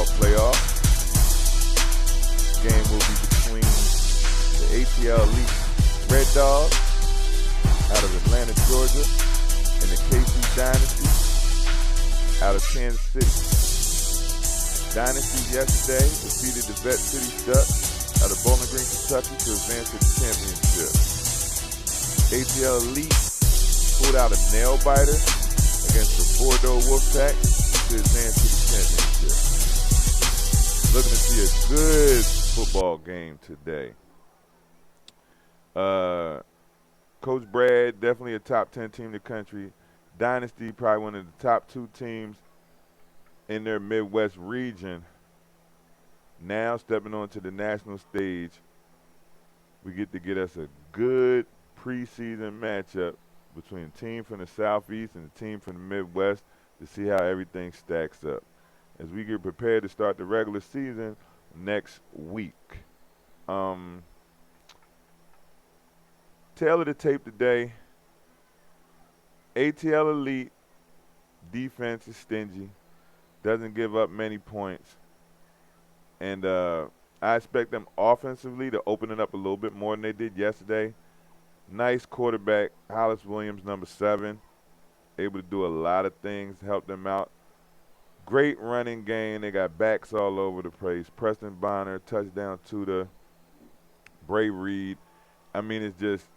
football playoff. Game will be between the ATL Elite Red Dogs out of Atlanta, Georgia, and the KC Dynasty out of Kansas City. Dynasty yesterday defeated the Vet City Ducks out of Bowling Green, Kentucky to advance to the championship. ATL Elite pulled out a nail-biter against the Bordeaux Wolfpack to advance to the championship. Looking to see a good football game today. Coach Brad, definitely a top 10 team in the country. Dynasty, probably one of the top 2 teams in their Midwest region. Now stepping onto the national stage, we get to get us a good preseason matchup between a team from the Southeast and a team from the Midwest to see how everything stacks up as we get prepared to start the regular season next week. Tail of the tape today, ATL Elite defense is stingy, doesn't give up many points, and I expect them offensively to open it up a little bit more than they did yesterday. Nice quarterback, Hollis Williams, number 7, able to do a lot of things, help them out. Great running game. They got backs all over the place. Preston Bonner, touchdown to Bray Reed. I mean, it's just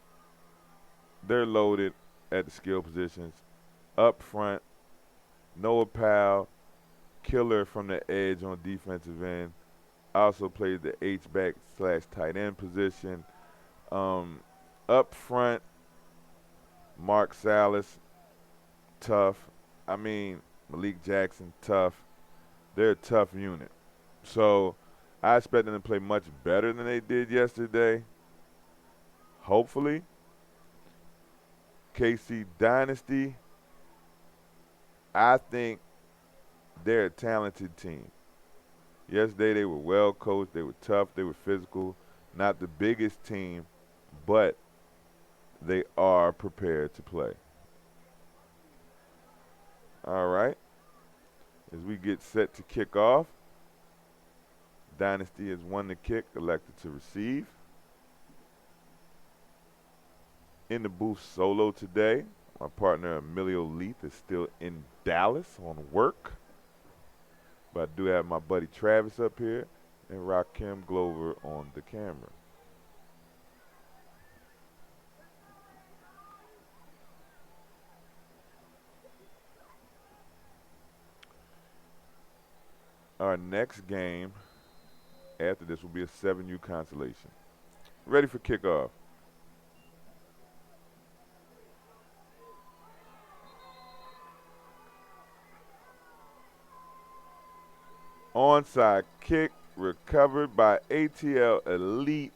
they're loaded at the skill positions. Up front, Noah Powell, killer from the edge on defensive end. Also plays the H-back / tight end position. Up front, Mark Salas, tough. I mean, Malik Jackson, tough. They're a tough unit. So I expect them to play much better than they did yesterday. Hopefully. KC Dynasty, I think they're a talented team. Yesterday they were well coached, they were tough, they were physical. Not the biggest team, but they are prepared to play. All right. As we get set to kick off, Dynasty has won the kick, elected to receive. In the booth solo today, my partner Emilio Leith is still in Dallas on work. But I do have my buddy Travis up here and Rakim Glover on the camera. Our next game after this will be a 7U consolation. Ready for kickoff. Onside kick recovered by ATL Elite.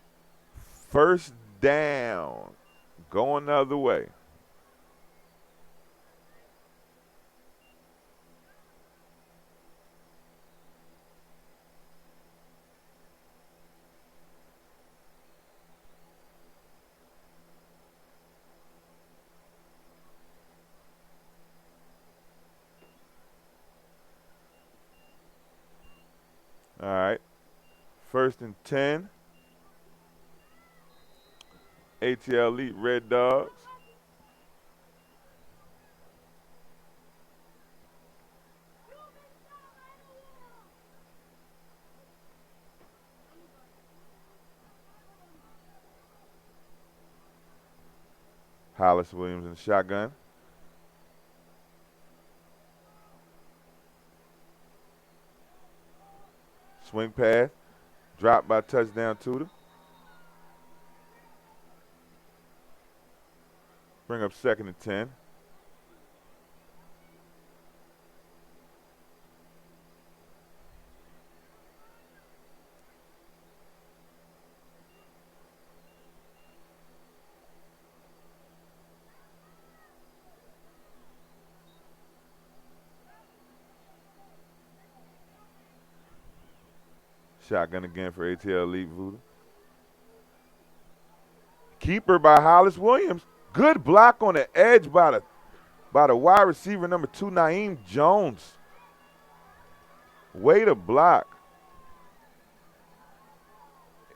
First down. Going the other way. All right, 1st and 10. ATL Elite Red Dogs. Hollis Williams in the shotgun. Swing pass, drop by touchdown Tudor. Bring up 2nd and 10. Shotgun again for ATL Elite Voodoo. Keeper by Hollis Williams. Good block on the edge by the wide receiver number 2, Naeem Jones. Way to block.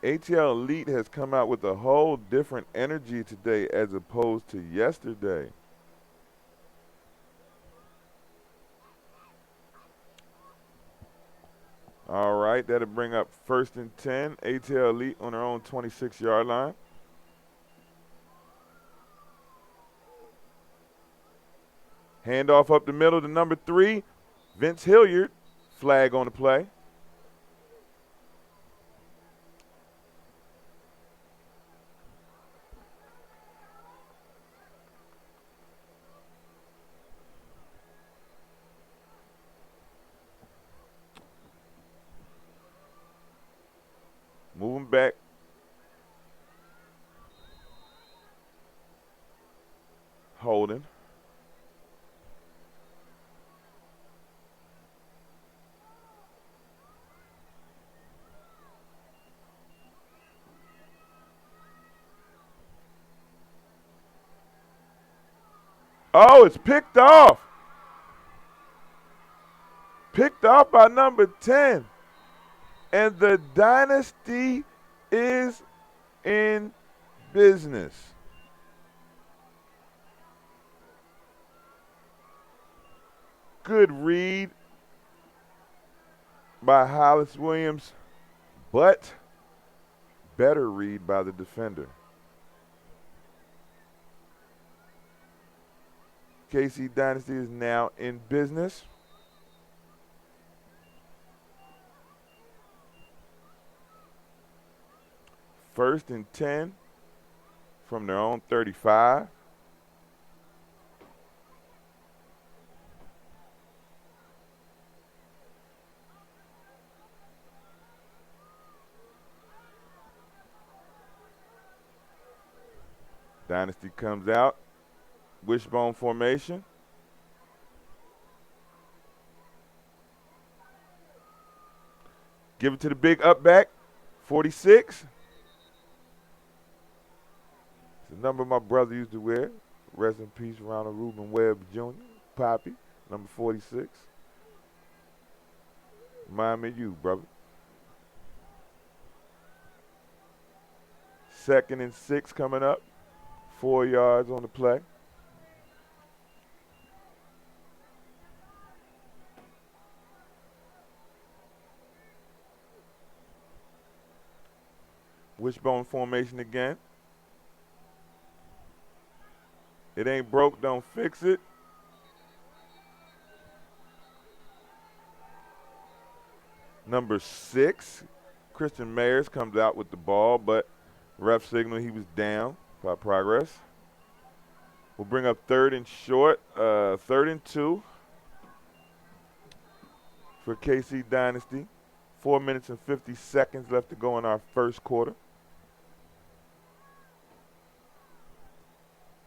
ATL Elite has come out with a whole different energy today as opposed to yesterday. All right, that'll bring up 1st and 10. ATL Elite on their own 26-yard line. Handoff up the middle to number 3, Vince Hilliard. Flag on the play. Moving back. Holding. Oh, it's picked off. Picked off by number 10. And the Dynasty is in business. Good read by Hollis Williams, but better read by the defender. KC Dynasty is now in business. First and 10 from their own 35. Dynasty comes out. Wishbone formation. Give it to the big up back. 46. It's the number my brother used to wear. Rest in peace, Ronald Reuben Webb Jr., Poppy, number 46. Remind me of you, brother. 2nd and 6 coming up. 4 yards on the play. Wishbone formation again. It ain't broke, don't fix it. Number 6, Christian Mayers comes out with the ball, but ref signal he was down by progress. We'll bring up 3rd and short, 3rd and 2 for KC Dynasty. 4 minutes and 50 seconds left to go in our first quarter.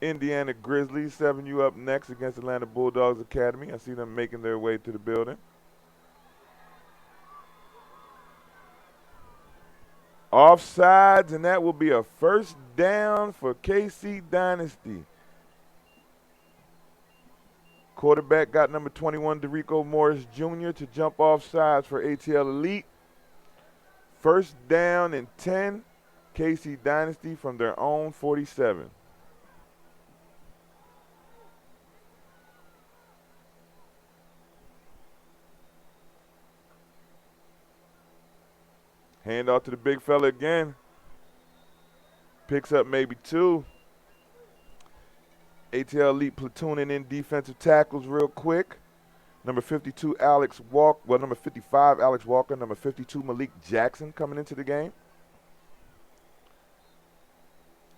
Indiana Grizzlies, 7U up next against Atlanta Bulldogs Academy. I see them making their way to the building. Offsides, and that will be a first down for KC Dynasty. Quarterback got number 21, Derico Morris Jr. to jump offsides for ATL Elite. First down and 10, KC Dynasty from their own 47. Hand off to the big fella again. Picks up maybe 2. ATL Elite platooning in defensive tackles real quick. Number 52, Alex Walker. Well, number 55, Alex Walker. Number 52, Malik Jackson coming into the game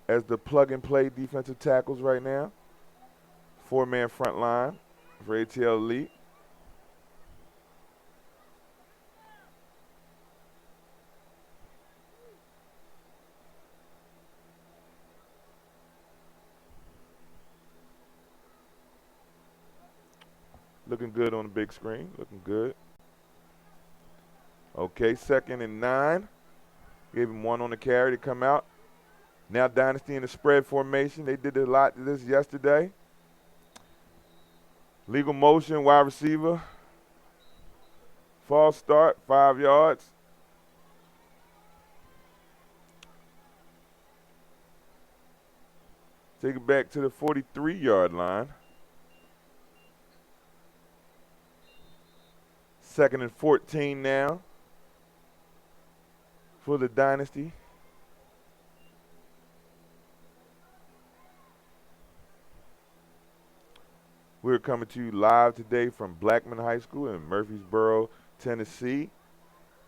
as the plug-and-play defensive tackles right now. 4-man front line for ATL Elite. Looking good on the big screen. Looking good. Okay, 2nd and 9. Gave him 1 on the carry to come out. Now Dynasty in the spread formation. They did a lot to this yesterday. Legal motion, wide receiver. False start, 5 yards. Take it back to the 43-yard line. 2nd and 14 now for the Dynasty. We're coming to you live today from Blackman High School in Murfreesboro, Tennessee.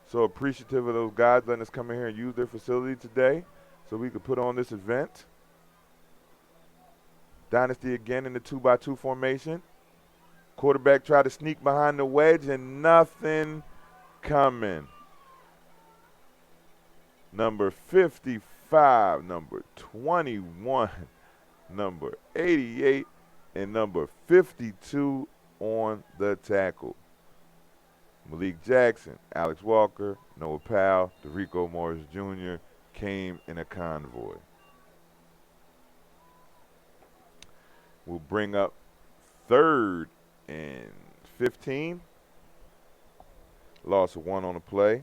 So appreciative of those guys letting us come in here and use their facility today so we could put on this event. Dynasty again in the 2-by-2 formation. Quarterback tried to sneak behind the wedge and nothing coming. Number 55, number 21, number 88, and number 52 on the tackle. Malik Jackson, Alex Walker, Noah Powell, DeRico Morris Jr. came in a convoy. We'll bring up 3rd and 15. Loss of 1 on the play.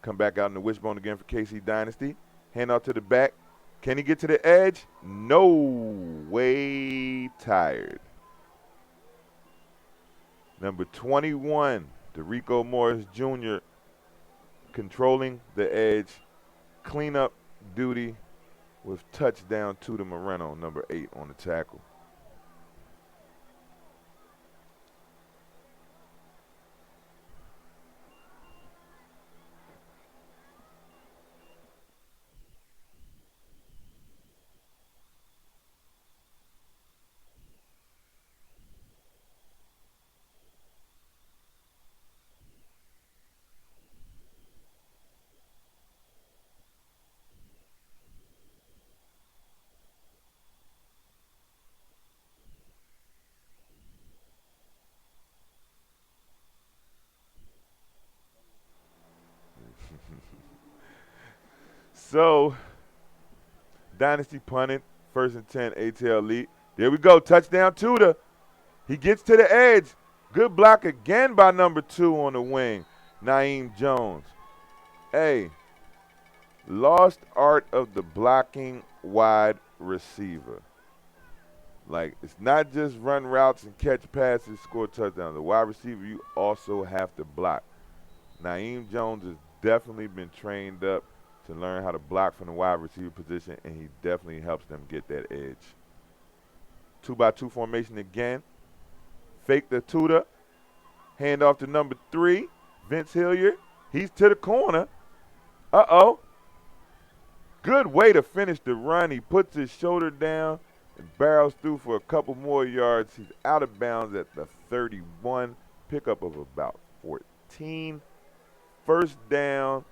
Come back out in the wishbone again for KC Dynasty. Hand off to the back. Can he get to the edge? No. Way tired. Number 21, DeRico Morris Jr. controlling the edge. Cleanup duty with touchdown to the Moreno, number 8 on the tackle. So, Dynasty punted, 1st and 10, ATL lead. There we go, touchdown Tudor. He gets to the edge. Good block again by number 2 on the wing, Naeem Jones. Hey, lost art of the blocking wide receiver. Like, it's not just run routes and catch passes, score touchdowns. The wide receiver, you also have to block. Naeem Jones has definitely been trained up to learn how to block from the wide receiver position, and he definitely helps them get that edge. 2-by-2 formation again. Fake the Tudor. Hand off to number 3, Vince Hilliard. He's to the corner. Uh-oh. Good way to finish the run. He puts his shoulder down and barrels through for a couple more yards. He's out of bounds at the 31. Pickup of about 14. 1st down.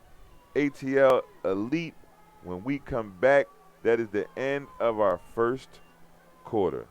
ATL Elite. When we come back, that is the end of our 1st quarter.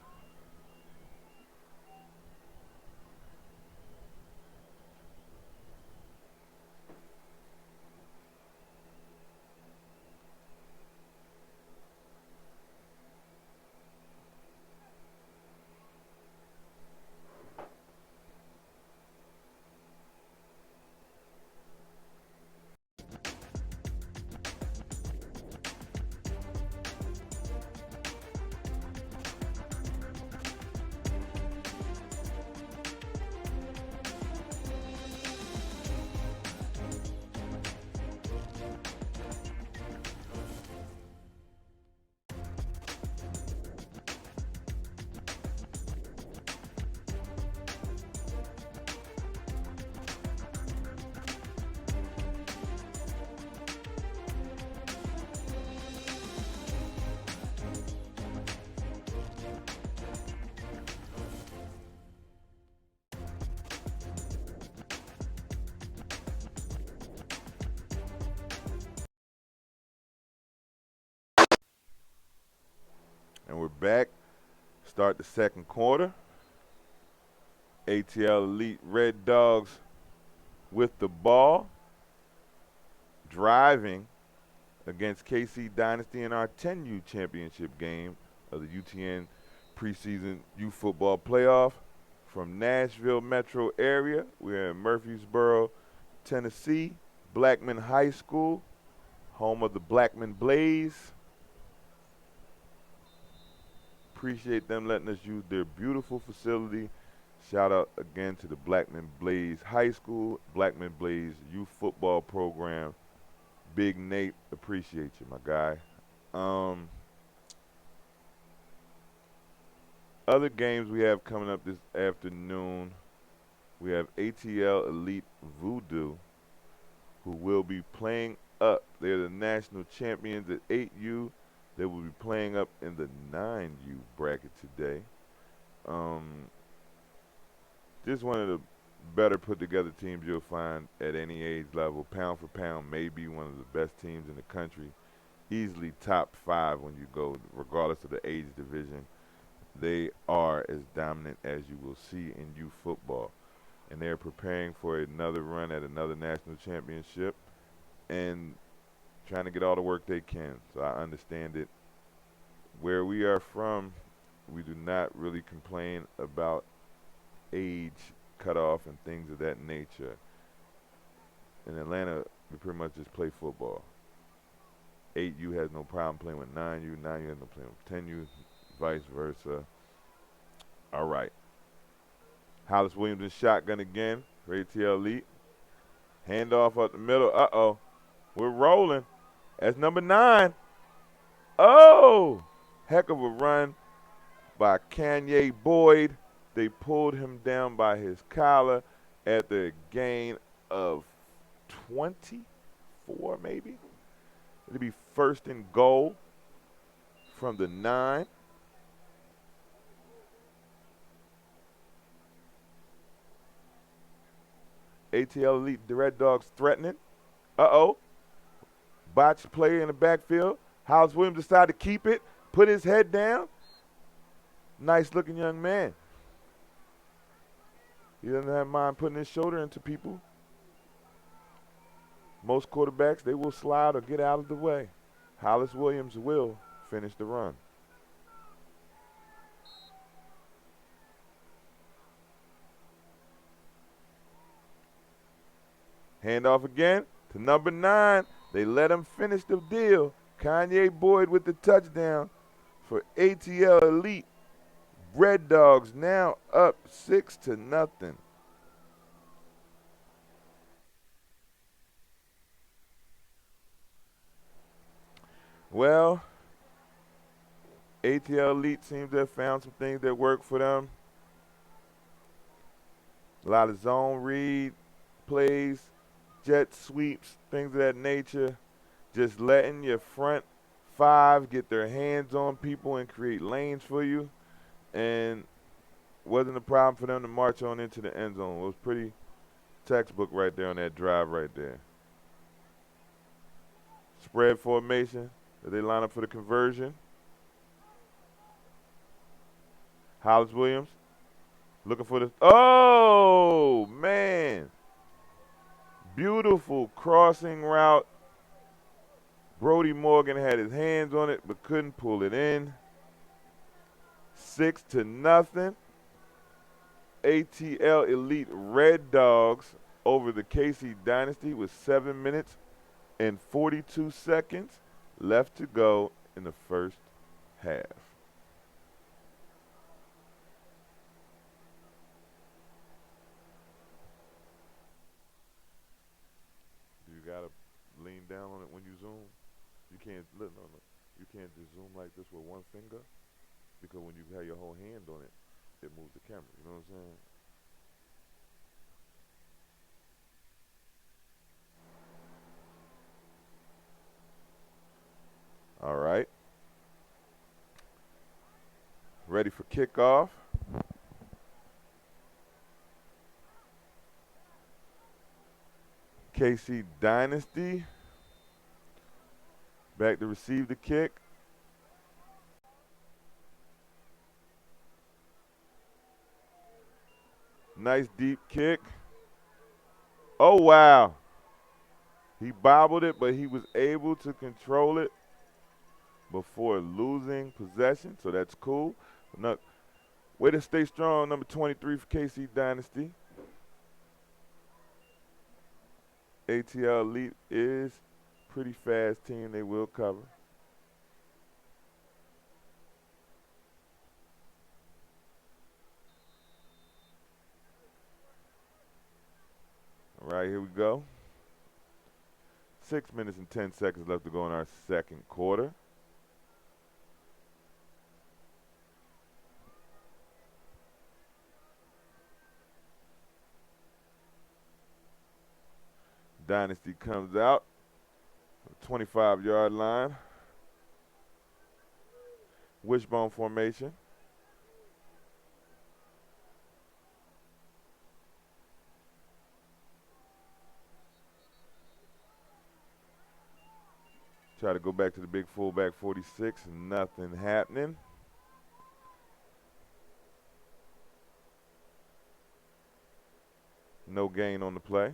And we're back. Start the 2nd quarter. ATL Elite Red Dogs with the ball. Driving against KC Dynasty in our 10U championship game of the UTN preseason youth football playoff. From Nashville metro area, we're in Murfreesboro, Tennessee, Blackman High School, home of the Blackman Blaze. Appreciate them letting us use their beautiful facility. Shout out again to the Blackman Blaze High School, Blackman Blaze Youth Football Program. Big Nate, appreciate you, my guy. Other games we have coming up this afternoon, we have ATL Elite Voodoo, who will be playing up. They're the national champions at 8U. They will be playing up in the 9U bracket today. Just one of the better put together teams you'll find at any age level. Pound for pound, maybe one of the best teams in the country. Easily top 5 when you go, regardless of the age division. They are as dominant as you will see in youth football. And they're preparing for another run at another national championship and trying to get all the work they can. So I understand it. Where we are from, we do not really complain about age cutoff and things of that nature. In Atlanta, we pretty much just play football. 8U has no problem playing with 9U. 9U has no problem with 10U, vice versa. All right. Hollis Williams in shotgun again for ATL Elite. Handoff up the middle. Uh-oh. We're rolling. That's number 9. Oh! Heck of a run by Kanye Boyd. They pulled him down by his collar at the gain of 24, maybe. It'll be first and goal from the 9. ATL Elite, the Red Dogs threatening. Uh-oh. Botched play in the backfield. Hollis Williams decided to keep it, put his head down. Nice looking young man. He doesn't have mind putting his shoulder into people. Most quarterbacks, they will slide or get out of the way. Hollis Williams will finish the run. Handoff again to number 9. They let him finish the deal. Kanye Boyd with the touchdown for ATL Elite. Red Dogs now up 6-0. Well, ATL Elite seems to have found some things that work for them. A lot of zone read plays, jet sweeps, things of that nature. Just letting your front 5 get their hands on people and create lanes for you. And wasn't a problem for them to march on into the end zone. It was pretty textbook right there on that drive right there. Spread formation. They line up for the conversion. Hollis Williams looking for the, oh, man. Beautiful crossing route. Brody Morgan had his hands on it but couldn't pull it in. 6-0. ATL Elite Red Dogs over the KC Dynasty with 7 minutes and 42 seconds left to go in the first half. You gotta lean down on it when you zoom. You can't look, no. You can't just zoom like this with one finger, because when you have your whole hand on it, it moves the camera. You know what I'm saying? All right. Ready for kickoff. KC Dynasty back to receive the kick. Nice deep kick. Oh, wow. He bobbled it, but he was able to control it before losing possession, so that's cool. Way to stay strong, number 23 for KC Dynasty. ATL Elite is a pretty fast team. They will cover. All right, here we go. 6 minutes and 10 seconds left to go in our second quarter. Dynasty comes out, 25-yard line. Wishbone formation. Try to go back to the big fullback 46. Nothing happening. No gain on the play.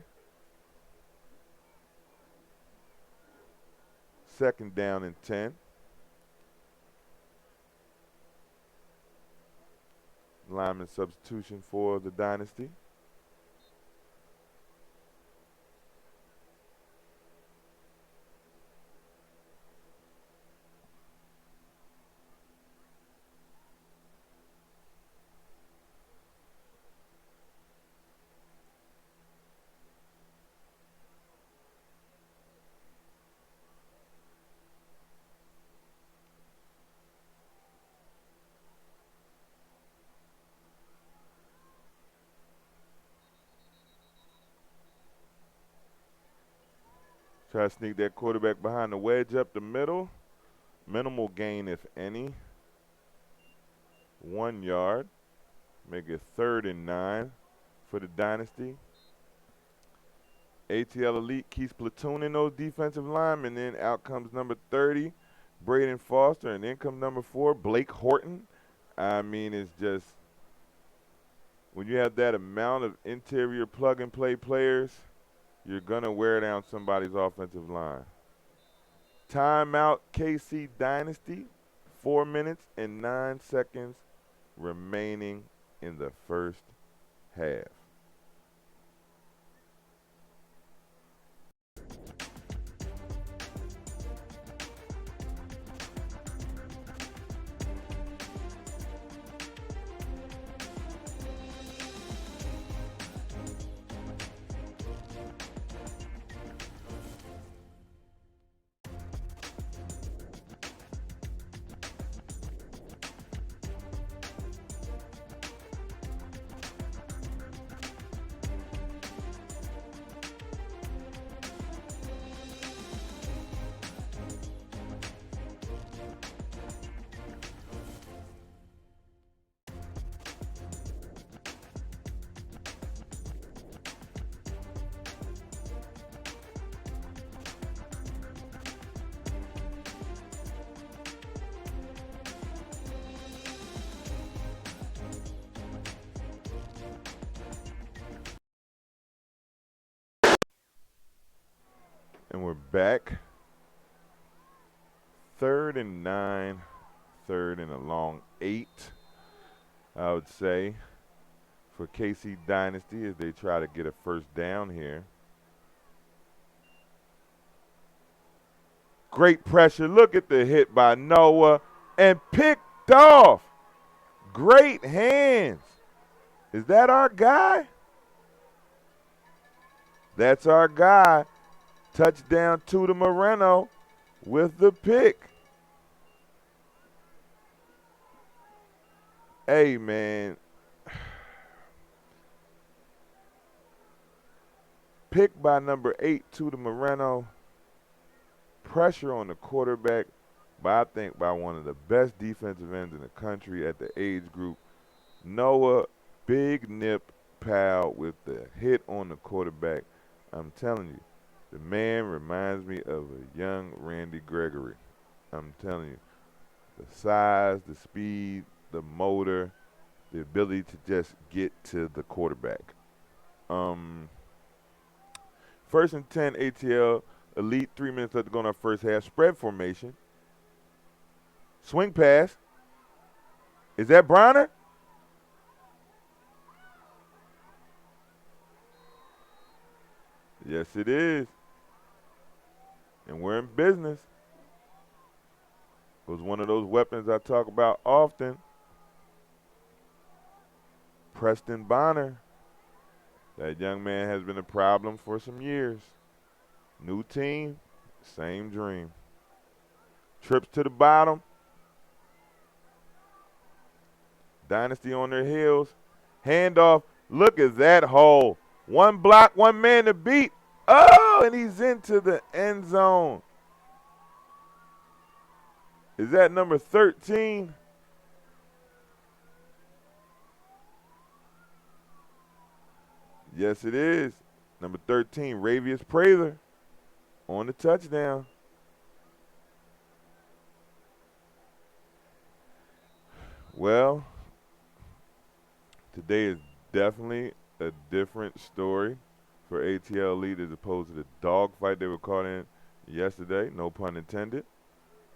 Second down and 10. Lineman substitution for the Dynasty. Try to sneak that quarterback behind the wedge up the middle. Minimal gain, if any. 1 yard. Make it 3rd and 9 for the Dynasty. ATL Elite keeps platooning those defensive linemen. Then out comes number 30, Braden Foster, and then comes number 4, Blake Horton. I mean, it's just, when you have that amount of interior plug-and-play players, you're going to wear down somebody's offensive line. Timeout, KC Dynasty. 4 minutes and 9 seconds remaining in the first half. And we're back. 3rd and 9, 3rd and a long 8, I would say, for KC Dynasty as they try to get a first down here. Great pressure. Look at the hit by Noah and picked off. Great hands. Is that our guy? That's our guy. Touchdown to Moreno with the pick. Hey, man. Pick by number 8, to Moreno. Pressure on the quarterback, but I think by one of the best defensive ends in the country at the age group. Noah, big nip pal with the hit on the quarterback. I'm telling you, the man reminds me of a young Randy Gregory. I'm telling you, the size, the speed, the motor, the ability to just get to the quarterback. 1st and 10 ATL. Elite, 3 minutes left to go in our first half. Spread formation. Swing pass. Is that Bronner? Yes, it is. And we're in business. It was one of those weapons I talk about often. Preston Bonner. That young man has been a problem for some years. New team, same dream. Trips to the bottom. Dynasty on their heels. Handoff. Look at that hole. One block, one man to beat. Oh, and he's into the end zone. Is that number 13? Yes, it is. Number 13, Ravius Prather on the touchdown. Well, today is definitely a different story for ATL Elite as opposed to the dogfight they were caught in yesterday. No pun intended.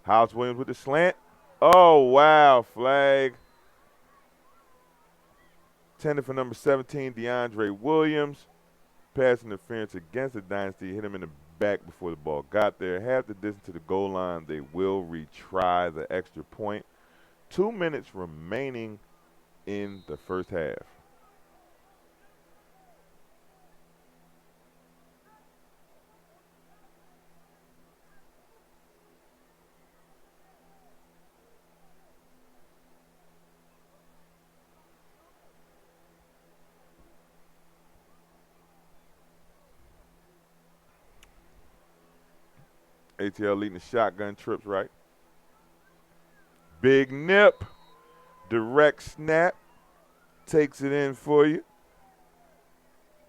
House Williams with the slant. Oh, wow, flag. Tended for number 17, DeAndre Williams. Pass interference against the Dynasty. Hit him in the back before the ball got there. Half the distance to the goal line. They will retry the extra point. 2 minutes remaining in the first half. ATL leading the shotgun trips right. Big nip. Direct snap. Takes it in for you.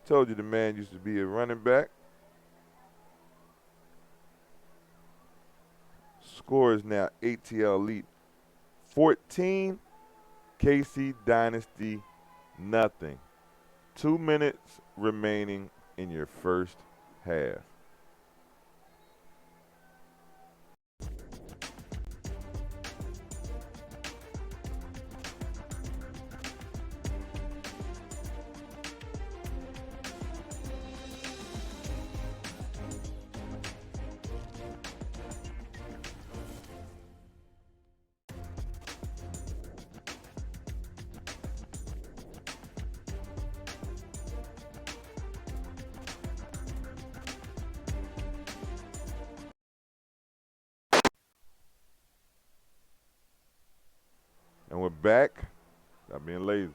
Told you the man used to be a running back. Score is now ATL Elite 14. KC Dynasty nothing. 2 minutes remaining in your first half. And we're back. Stop being lazy.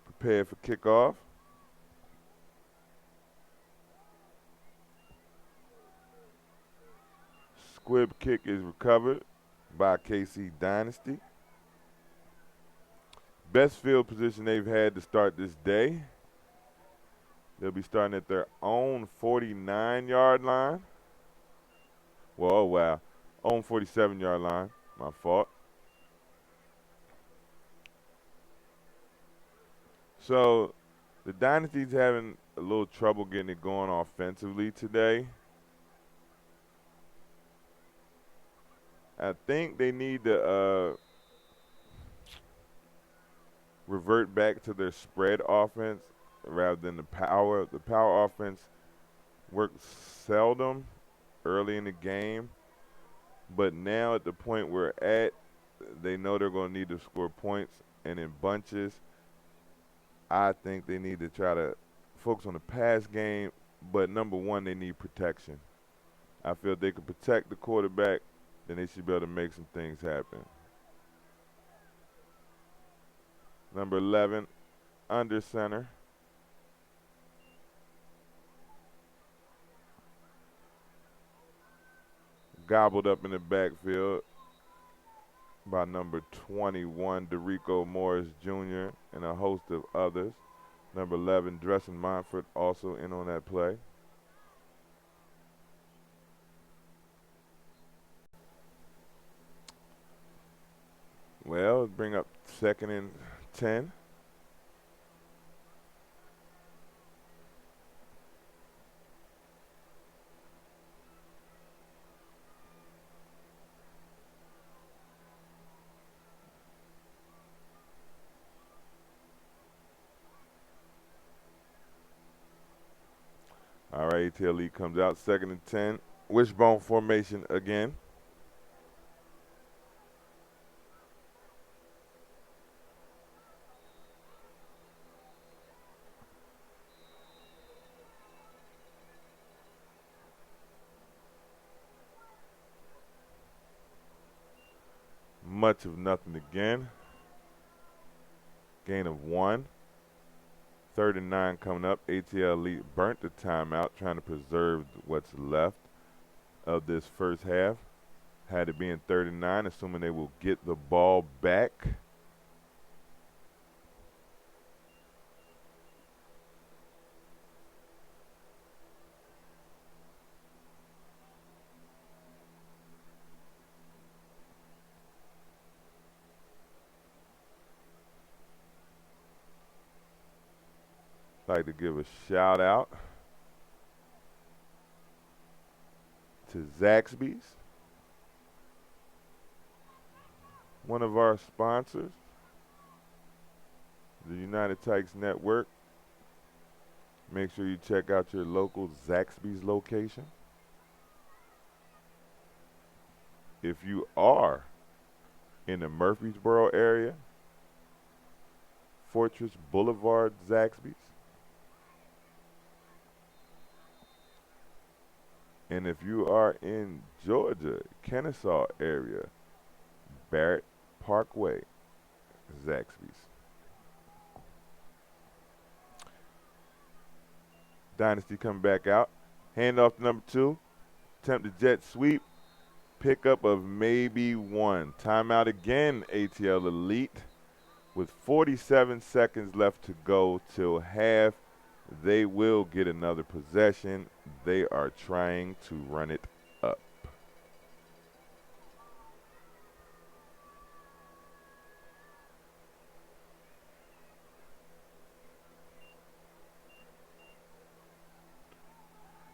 Prepare for kickoff. Squib kick is recovered by KC Dynasty. Best field position they've had to start this day. They'll be starting at their own 49-yard line. Well, oh wow. Own 47-yard line. My fault. So the Dynasty's having a little trouble getting it going offensively today. I think they need to revert back to their spread offense rather than the power. The power offense works seldom early in the game, but now at the point we're at, they know they're going to need to score points, and in bunches, I think they need to try to focus on the pass game, but number one, they need protection. I feel if they can protect the quarterback, then they should be able to make some things happen. Number 11, under center. Gobbled up in the backfield by number 21, Derico Morris Jr., and a host of others. Number 11, Dresden Montfort, also in on that play. Well, bring up 2nd and 10. right, ATL lead comes out. 2nd and 10. Wishbone formation again. Much of nothing again. Gain of 1. 3rd and 9 coming up. ATL lead burnt the timeout, trying to preserve what's left of this first half. Had it being 3rd and 9, assuming they will get the ball back. Like to give a shout out to Zaxby's, one of our sponsors, the United Tykes Network. Make sure you check out your local Zaxby's location. If you are in the Murfreesboro area, Fortress Boulevard Zaxby's. And if you are in Georgia, Kennesaw area, Barrett Parkway Zaxby's. Dynasty coming back out. Hand off to number 2. Attempt the jet sweep. Pickup of maybe 1. Timeout again, ATL Elite. With 47 seconds left to go till half. They will get another possession. They are trying to run it up.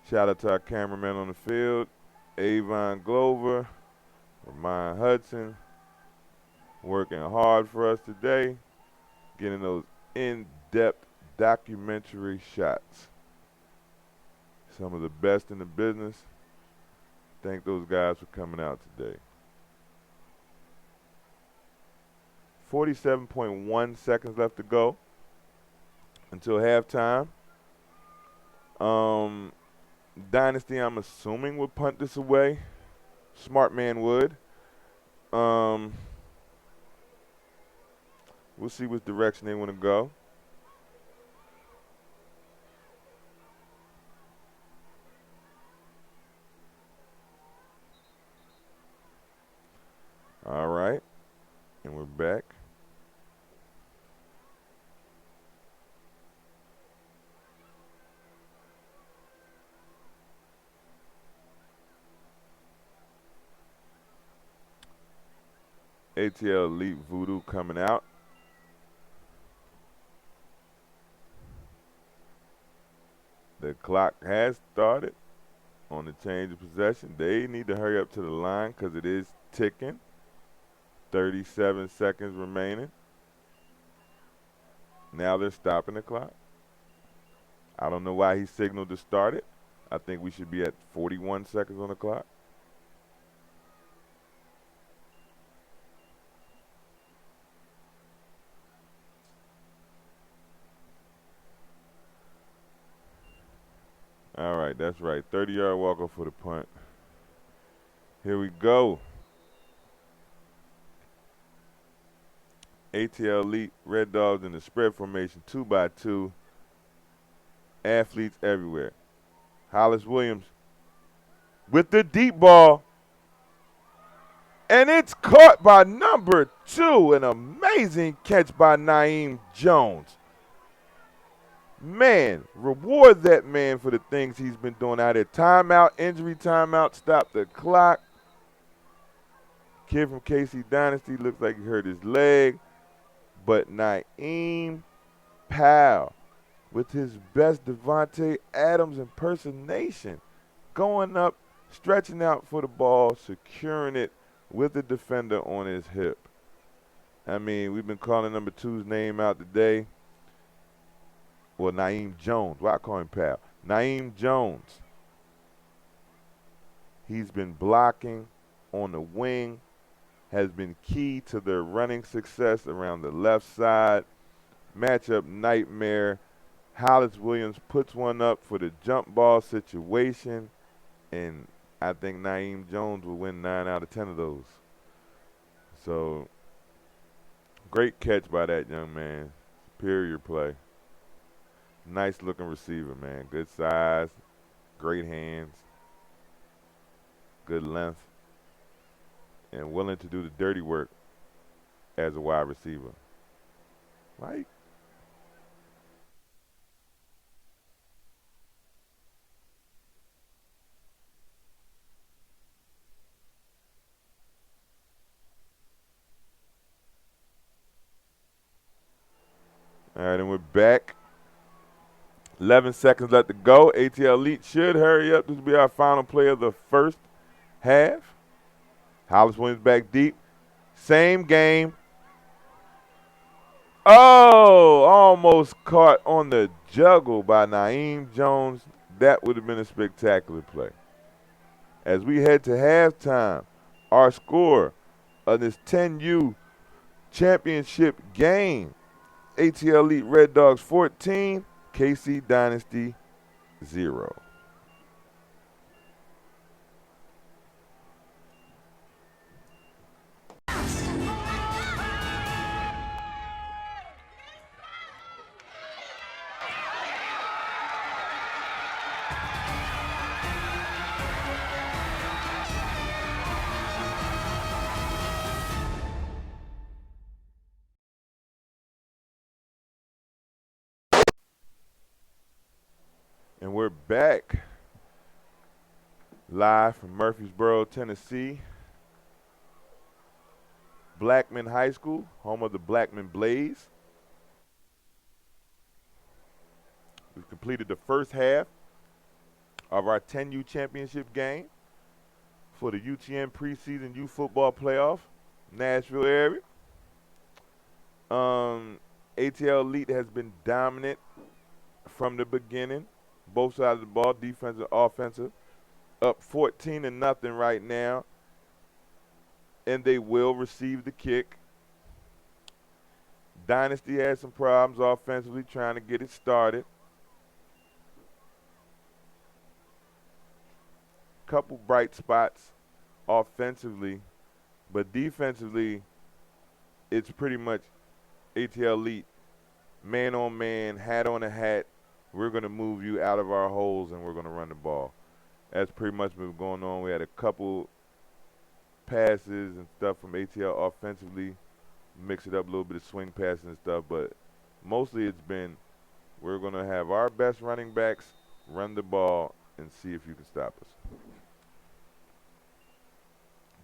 Shout out to our cameraman on the field, Avon Glover, Ramon Hudson, working hard for us today, getting those in-depth documentary shots. Some of the best in the business. Thank those guys for coming out today. 47.1 seconds left to go until halftime. Dynasty, I'm assuming, would punt this away. Smart man would. We'll see which direction they want to go. All right, and we're back. ATL Elite Voodoo coming out. The clock has started on the change of possession. They need to hurry up to the line because it is ticking. 37 seconds remaining. Now they're stopping the clock. I don't know why he signaled to start it. I think we should be at 41 seconds on the clock. All right, that's right. 30-yard walk-off for the punt. Here we go. ATL Elite, Red Dogs in the spread formation, 2x2. Athletes everywhere. Hollis Williams with the deep ball. And it's caught by number 2. An amazing catch by Naeem Jones. Man, reward that man for the things he's been doing out there. Timeout, injury timeout, stop the clock. Kid from KC Dynasty looks like he hurt his leg. But Naeem Powell, with his best Devontae Adams impersonation, going up, stretching out for the ball, securing it with the defender on his hip. I mean, we've been calling number 2's name out today. Well, Naeem Jones. Why I call him Powell? Naeem Jones. He's been blocking on the wing, has been key to their running success around the left side. Matchup nightmare. Hollis Williams puts one up for the jump ball situation, and I think Naeem Jones will win 9 out of 10 of those. So, great catch by that young man. Superior play. Nice looking receiver, man. Good size, great hands, good length, and willing to do the dirty work as a wide receiver. Right? All right, and we're back. 11 seconds left to go. ATL Elite should hurry up. This will be our final play of the first half. Hollis Williams back deep. Same game. Oh, almost caught on the juggle by Naeem Jones. That would have been a spectacular play. As we head to halftime, our score of this 10U championship game, ATL Elite Red Dogs 14, KC Dynasty 0. And we're back live from Murfreesboro, Tennessee. Blackman High School, home of the Blackman Blaze. We've completed the first half of our 10U championship game for the UTN preseason U football playoff, Nashville area. ATL Elite has been dominant from the beginning, both sides of the ball, defensive, offensive. Up 14-0 right now, and they will receive the kick. Dynasty has some problems offensively trying to get it started. Couple bright spots offensively, but defensively, it's pretty much ATL Elite, man on man, hat on a hat. We're going to move you out of our holes and we're going to run the ball. That's pretty much what's going on. We had a couple passes and stuff from ATL offensively, mix it up a little bit of swing passes and stuff, but mostly it's been we're going to have our best running backs run the ball and see if you can stop us.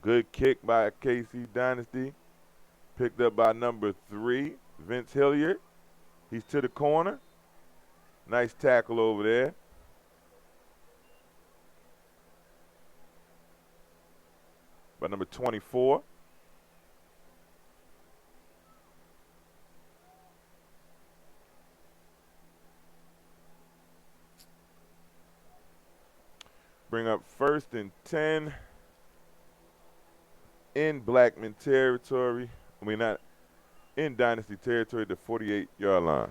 Good kick by KC Dynasty, picked up by number 3, Vince Hilliard. He's to the corner. Nice tackle over there. By number 24. Bring up 1st and 10 in Blackman territory. I mean, not in Dynasty territory, the 48-yard line.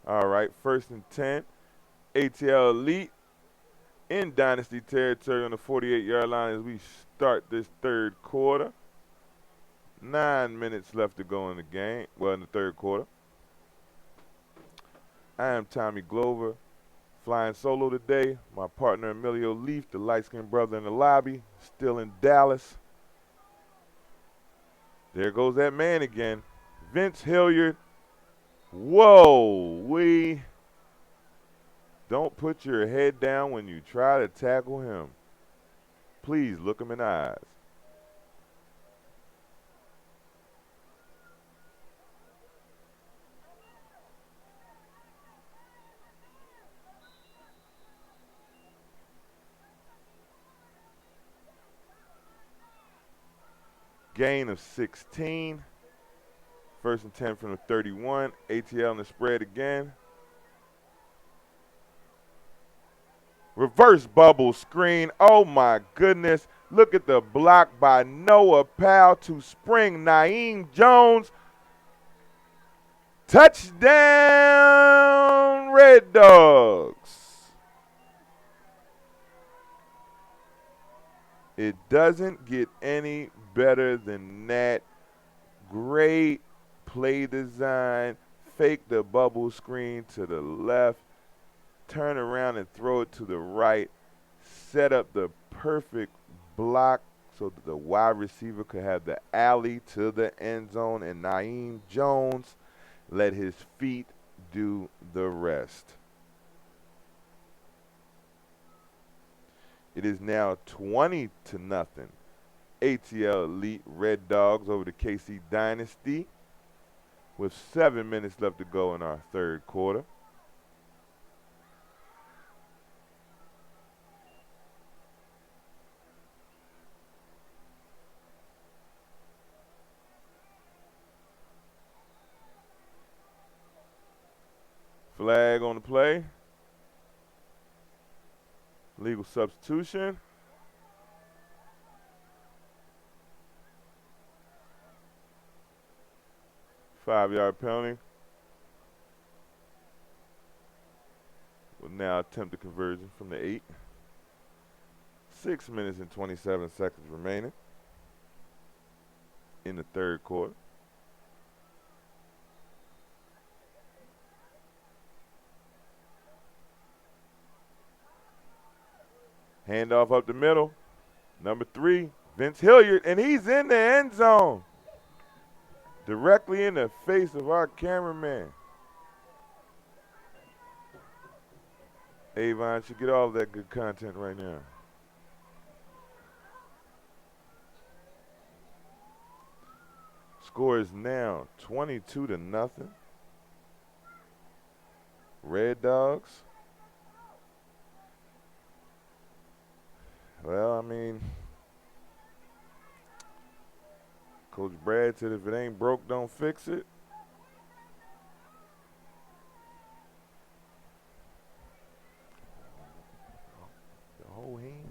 All right, 1st and 10. ATL Elite in Dynasty territory on the 48-yard line as we start this third quarter. 9 minutes left to go in the game, well, in the third quarter. I am Tommy Glover, flying solo today. My partner Emilio Leaf, the light-skinned brother in the lobby, still in Dallas. There goes that man again, Vince Hilliard. Whoa, we don't put your head down when you try to tackle him. Please look him in the eyes. gain of 16. First and 10 from the 31. ATL in the spread again. Reverse bubble screen. Oh my goodness. Look at the block by Noah Powell to spring Naeem Jones. Touchdown, Red Dogs. It doesn't get any better than that. Great play design. Fake the bubble screen to the left. Turn around and throw it to the right. Set up the perfect block so that the wide receiver could have the alley to the end zone, and Naeem Jones let his feet do the rest. It is now 20-0. ATL Elite Red Dogs over the KC Dynasty with 7 minutes left to go in our third quarter. Flag on the play. Legal substitution. Five-yard penalty. We'll now attempt the conversion from the 8. 6 minutes and 27 seconds remaining in the third quarter. Handoff up the middle. Number 3, Vince Hilliard, and he's in the end zone. Directly in the face of our cameraman. Avon should get all of that good content right now. Score is now 22-0. Red Dogs. Well, I mean, Coach Brad said if it ain't broke, don't fix it. The whole hand.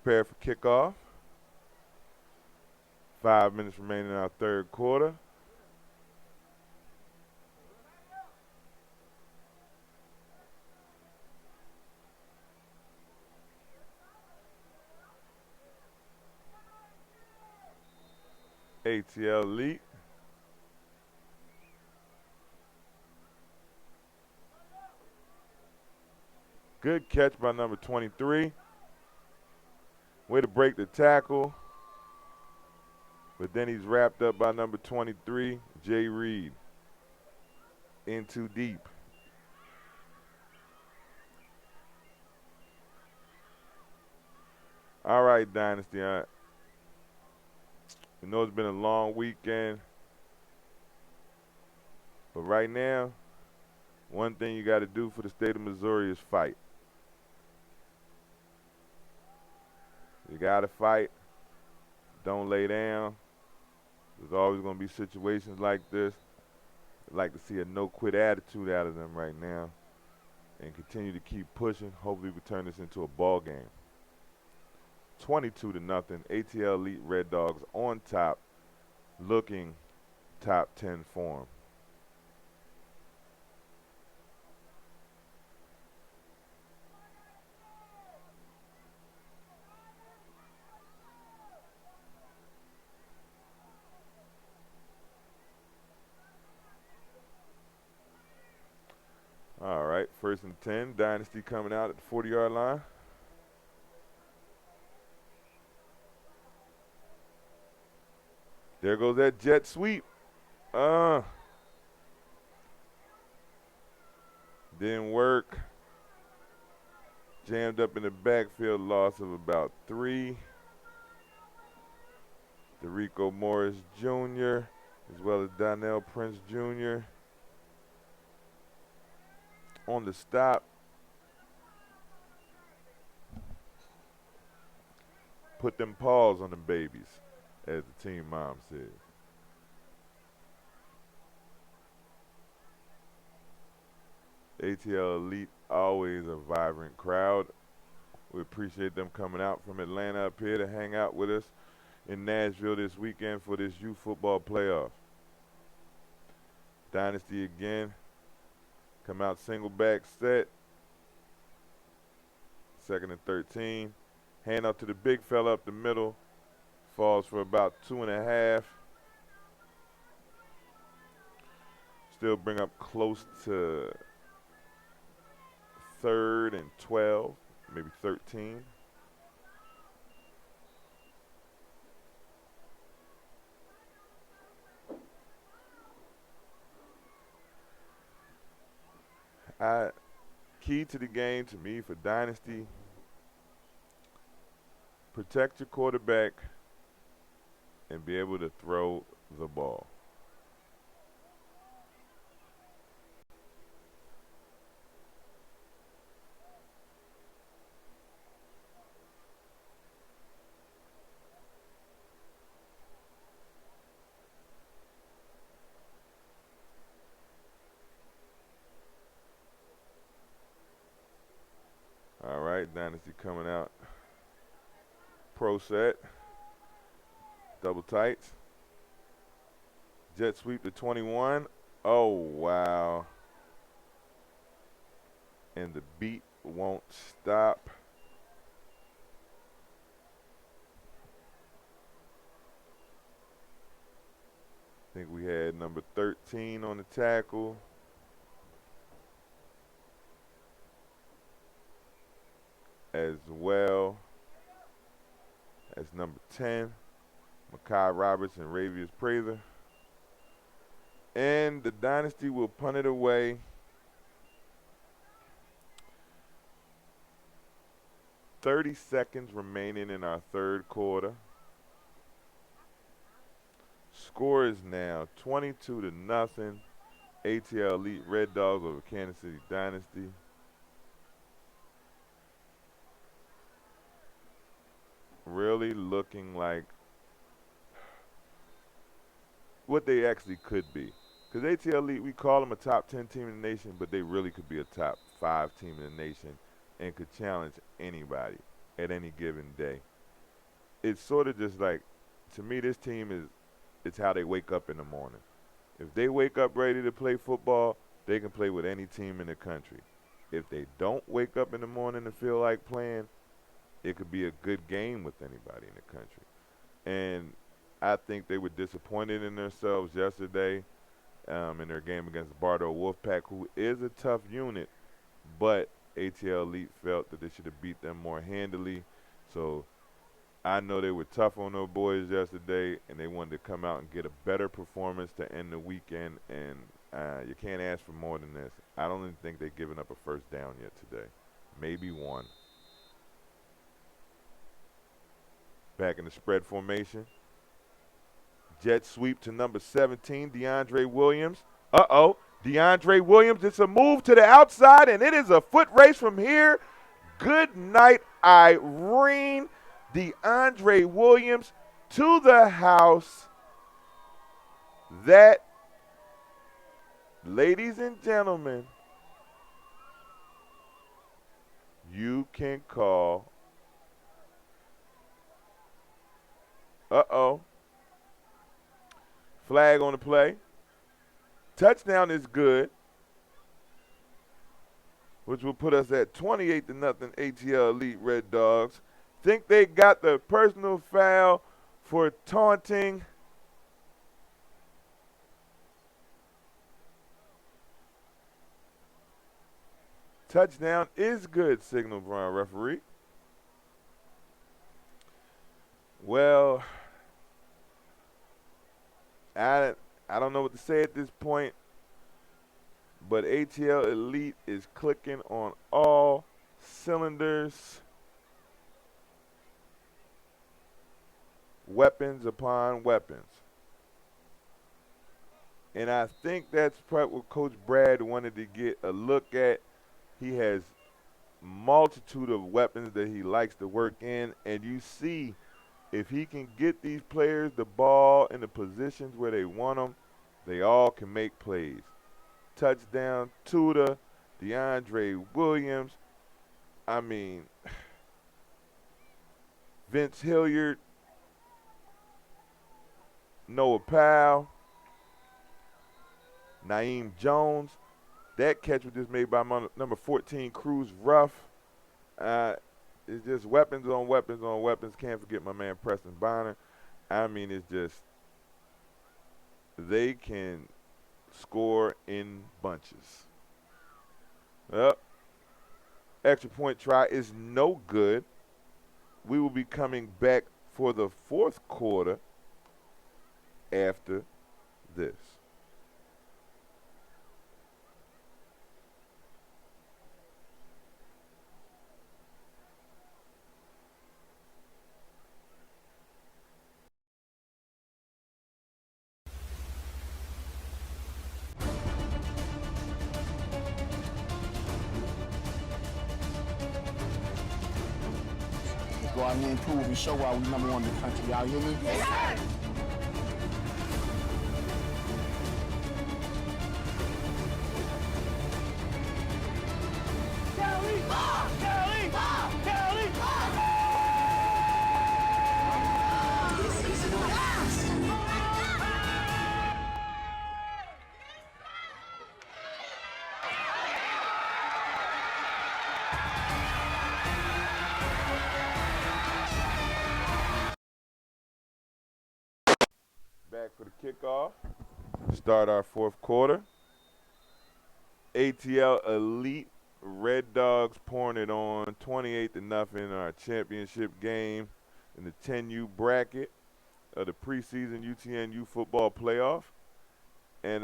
Prepare for kickoff. 5 minutes remaining in our third quarter. ATL Elite. Good catch by number 23. Way to break the tackle. But then he's wrapped up by number 23, Jay Reed. In too deep. All right, Dynasty. You know it's been a long weekend. But right now, one thing you got to do for the state of Missouri is fight. You got to fight. Don't lay down. There's always going to be situations like this. I'd like to see a no-quit attitude out of them right now and continue to keep pushing. Hopefully we turn this into a ball game. 22-0. ATL Elite Red Dogs on top, looking top 10 form. All right, first and 10. Dynasty coming out at the 40-yard line. There goes that jet sweep. Didn't work. Jammed up in the backfield, loss of about 3. DeRico Morris Jr., as well as Donnell Prince Jr. On the stop, put them paws on them babies, as the team mom said. ATL Elite, always a vibrant crowd. We appreciate them coming out from Atlanta up here to hang out with us in Nashville this weekend for this youth football playoff. Dynasty again. Come out single back set. 2nd and 13. Hand out to the big fella up the middle. Falls for about 2.5. Still bring up close to 3rd and 12, maybe 13. Key to the game to me for Dynasty, protect your quarterback and be able to throw the ball. All right, Dynasty coming out. Pro set. Double tights. Jet sweep to 21. Oh, wow. And the beat won't stop. I think we had number 13 on the tackle. As well as number 10, Makai Roberts and Ravius Prather. And the Dynasty will punt it away. .30 seconds remaining in our 3rd quarter. Score is now 22-0. ATL Elite Red Dogs over Kansas City Dynasty. Really looking like what they actually could be. Because ATL Elite, we call them a top 10 team in the nation, but they really could be a top 5 team in the nation and could challenge anybody at any given day. It's sort of just like, to me, this team is, it's how they wake up in the morning. If they wake up ready to play football, they can play with any team in the country. If they don't wake up in the morning and feel like playing, it could be a good game with anybody in the country. And I think they were disappointed in themselves yesterday in their game against Bardo Wolfpack, who is a tough unit, but ATL Elite felt that they should have beat them more handily. So I know they were tough on those boys yesterday, and they wanted to come out and get a better performance to end the weekend, and you can't ask for more than this. I don't even think they've given up a first down yet today. Maybe one. Back in the spread formation. Jet sweep to number 17, DeAndre Williams. Uh-oh, DeAndre Williams, it's a move to the outside, and it is a foot race from here. Good night, Irene. DeAndre Williams to the house. That, ladies and gentlemen, you can call. Uh-oh. Flag on the play. Touchdown is good, which will put us at 28-0 ATL Elite Red Dogs. Think they got the personal foul for taunting. Touchdown is good, signal from our referee. Well, I don't know what to say at this point, but ATL Elite is clicking on all cylinders, weapons upon weapons. And I think that's probably what Coach Brad wanted to get a look at. He has multitude of weapons that he likes to work in, and you see if he can get these players the ball in the positions where they want them, they all can make plays. Touchdown, Tudor, DeAndre Williams, I mean, Vince Hilliard, Noah Powell, Naeem Jones. That catch was just made by number 14, Cruz Ruff. It's just weapons on weapons on weapons. Can't forget my man Preston Bonner. I mean, it's just they can score in bunches. Extra point try is no good. We will be coming back for the fourth quarter after this. Go out here and prove and show why we number one in the country. Y'all hear me? Yes. Back for the kickoff. Start our fourth quarter. ATL Elite Red Dogs pouring it on 28-0 in our championship game in the 10U bracket of the preseason UTNU football playoff. And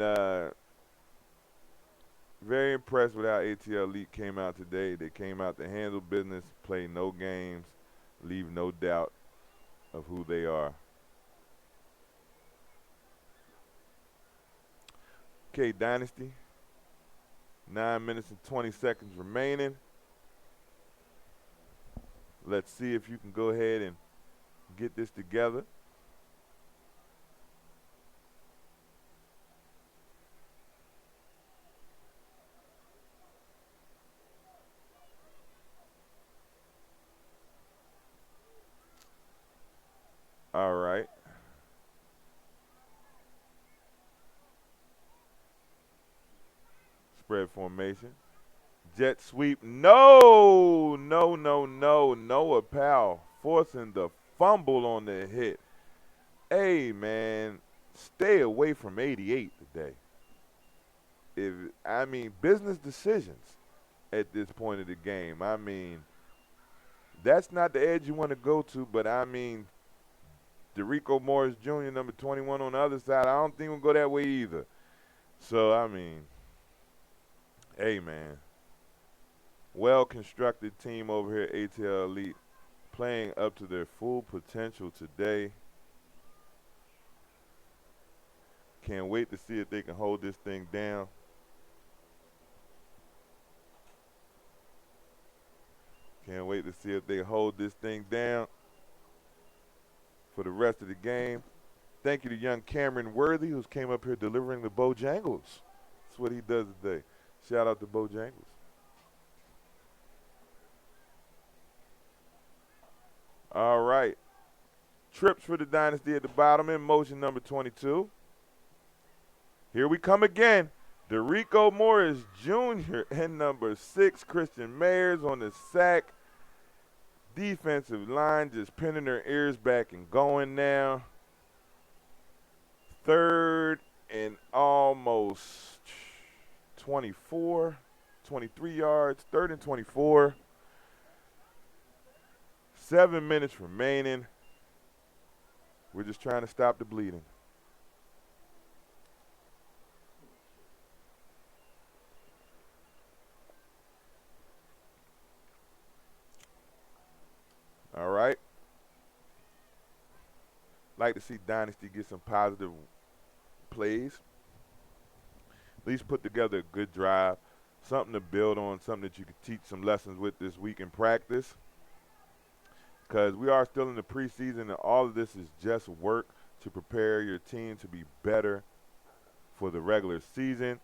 very impressed with how ATL Elite came out today. They came out to handle business, play no games, leave no doubt of who they are. Okay, Dynasty. 9 minutes and 20 seconds remaining. Let's see if you can go ahead and get this together. All right. Spread formation. Jet sweep. No. Noah Powell forcing the fumble on the hit. Hey, man, stay away from 88 today. Business decisions at this point of the game. I mean, that's not the edge you want to go to, but I mean, DeRico Morris Jr., number 21 on the other side, I don't think we'll go that way either. So, I mean, hey, man, well-constructed team over here at ATL Elite, playing up to their full potential today. Can't wait to see if they can hold this thing down. Can't wait to see if they hold this thing down for the rest of the game. Thank you to young Cameron Worthy, who's came up here delivering the Bojangles. That's what he does today. Shout out to Bojangles. All right. Trips for the Dynasty at the bottom in motion number 22. Here we come again. DeRico Morris Jr. and number 6, Christian Mayers on the sack. Defensive line just pinning their ears back and going now. 3rd and almost 24, 23 yards. 3rd and 24. 7 minutes remaining. We're just trying to stop the bleeding. like to see Dynasty get some positive plays. At least put together a good drive, something to build on, something that you can teach some lessons with this week in practice. Because we are still in the preseason, and all of this is just work to prepare your team to be better for the regular season.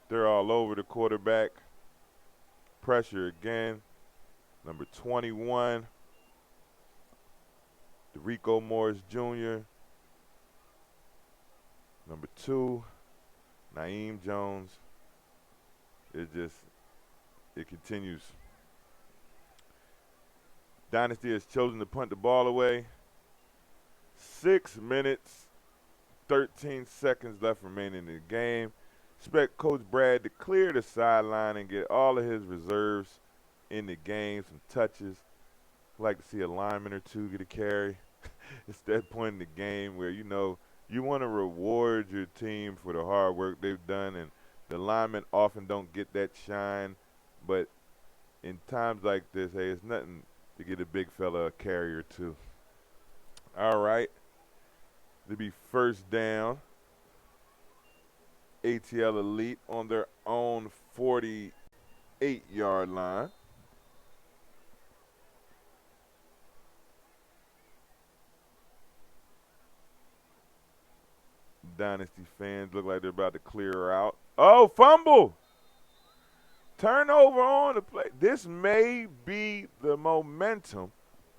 They're all over the quarterback. Pressure again. Number 21, DeRico Morris Jr. Number 2, Naeem Jones. It continues. Dynasty has chosen to punt the ball away. 6 minutes, 13 seconds left remaining in the game. Expect Coach Brad to clear the sideline and get all of his reserves in the game, some touches. Like to see a lineman or two get a carry. It's that point in the game where, you know, you want to reward your team for the hard work they've done, and the linemen often don't get that shine. But in times like this, hey, it's nothing to get a big fella a carry or two. All right. To be first down. ATL Elite on their own 48-yard line. Dynasty fans look like they're about to clear her out. Oh, fumble! Turnover on the play. This may be the momentum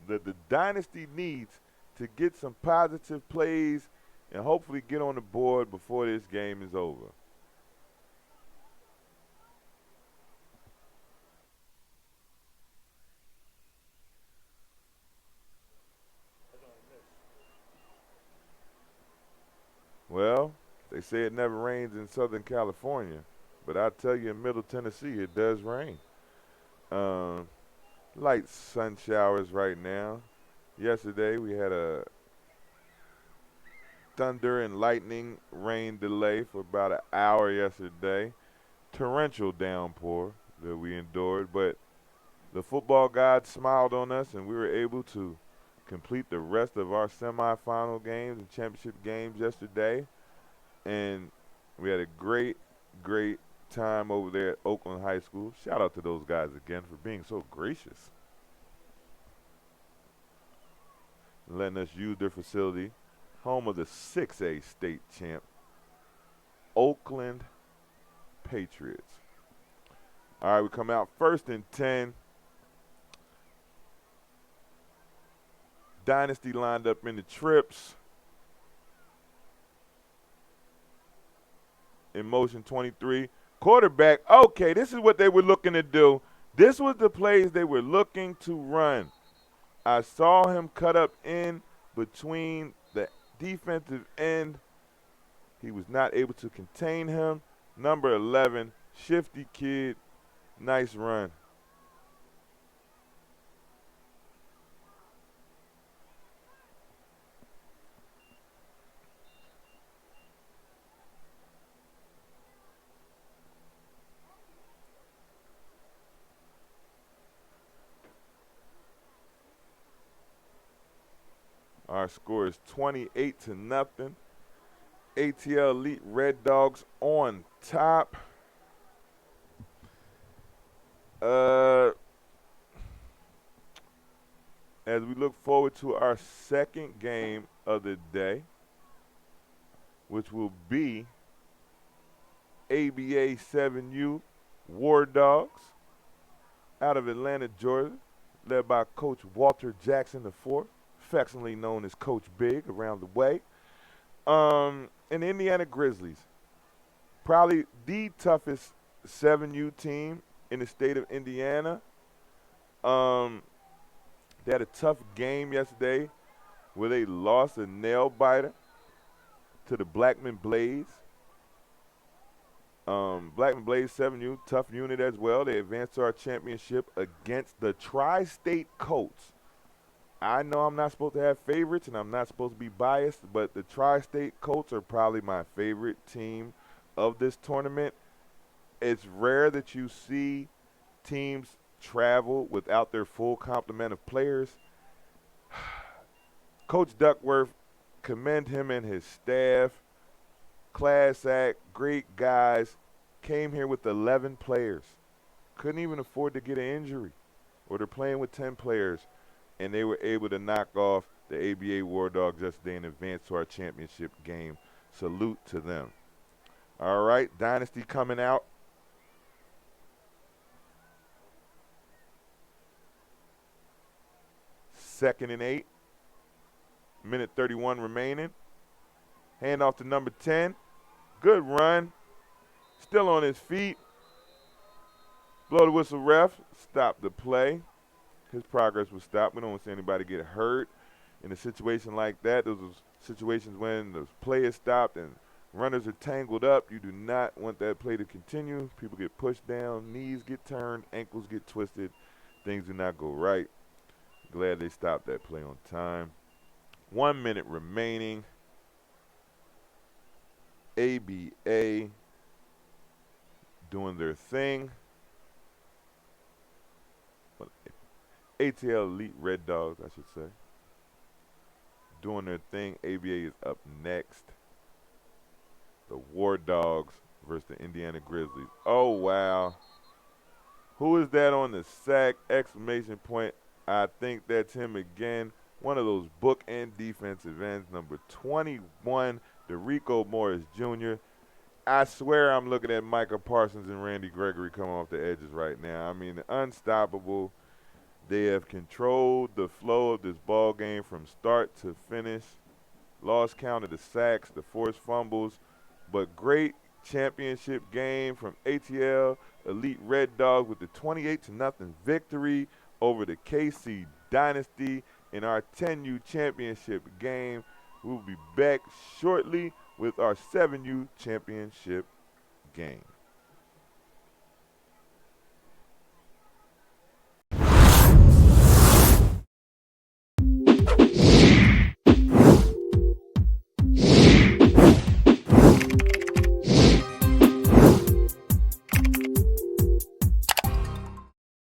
that the Dynasty needs to get some positive plays and hopefully get on the board before this game is over. Well, they say it never rains in Southern California, but I tell you, in Middle Tennessee, it does rain. Light sun showers right now. Yesterday, we had a thunder and lightning rain delay for about an hour yesterday. Torrential downpour that we endured, but the football gods smiled on us, and we were able to complete the rest of our semifinal games and championship games yesterday. And we had a great, great time over there at Oakland High School. Shout out to those guys again for being so gracious, letting us use their facility, home of the 6A state champ, Oakland Patriots. All right, we come out 1st and 10. Dynasty lined up in the trips. In motion 23. Quarterback, okay, this is what they were looking to do. This was the plays they were looking to run. I saw him cut up in between the defensive end. He was not able to contain him. Number 11, shifty kid, nice run. Our score is 28-0. ATL Elite Red Dogs on top. As we look forward to our second game of the day, which will be ABA 7U War Dogs out of Atlanta, Georgia, led by Coach Walter Jackson IV, affectionately known as Coach Big around the way. And Indiana Grizzlies, probably the toughest 7U team in the state of Indiana. They had a tough game yesterday where they lost a nail-biter to the Blackman Blaze. Blackman Blaze 7U, tough unit as well. They advanced to our championship against the Tri-State Colts. I know I'm not supposed to have favorites and I'm not supposed to be biased, but the Tri-State Colts are probably my favorite team of this tournament. It's rare that you see teams travel without their full complement of players. Coach Duckworth, commend him and his staff. Class act, great guys. Came here with 11 players. Couldn't even afford to get an injury. Or they're playing with 10 players. And they were able to knock off the ABA War Dogs yesterday and advance to our championship game. Salute to them. All right, Dynasty coming out. Second and 8. Minute 31 remaining. Hand off to number 10. Good run. Still on his feet. Blow the whistle, ref. Stop the play. His progress was stopped. We don't want to see anybody get hurt in a situation like that. Those are situations when the play is stopped and runners are tangled up. You do not want that play to continue. People get pushed down, knees get turned, ankles get twisted. Things do not go right. Glad they stopped that play on time. 1 minute remaining. ABA doing their thing. ATL Elite Red Dogs, I should say. Doing their thing. ABA is up next. The War Dogs versus the Indiana Grizzlies. Oh, wow. Who is that on the sack? Exclamation point. I think that's him again. One of those bookend defensive ends, number 21, DeRico Morris Jr. I swear I'm looking at Micah Parsons and Randy Gregory coming off the edges right now. I mean, unstoppable. They have controlled the flow of this ball game from start to finish. Lost count of the sacks, the forced fumbles, but great championship game from ATL Elite Red Dogs with the 28-0 victory over the KC Dynasty in our 10U championship game. We'll be back shortly with our 7U championship game.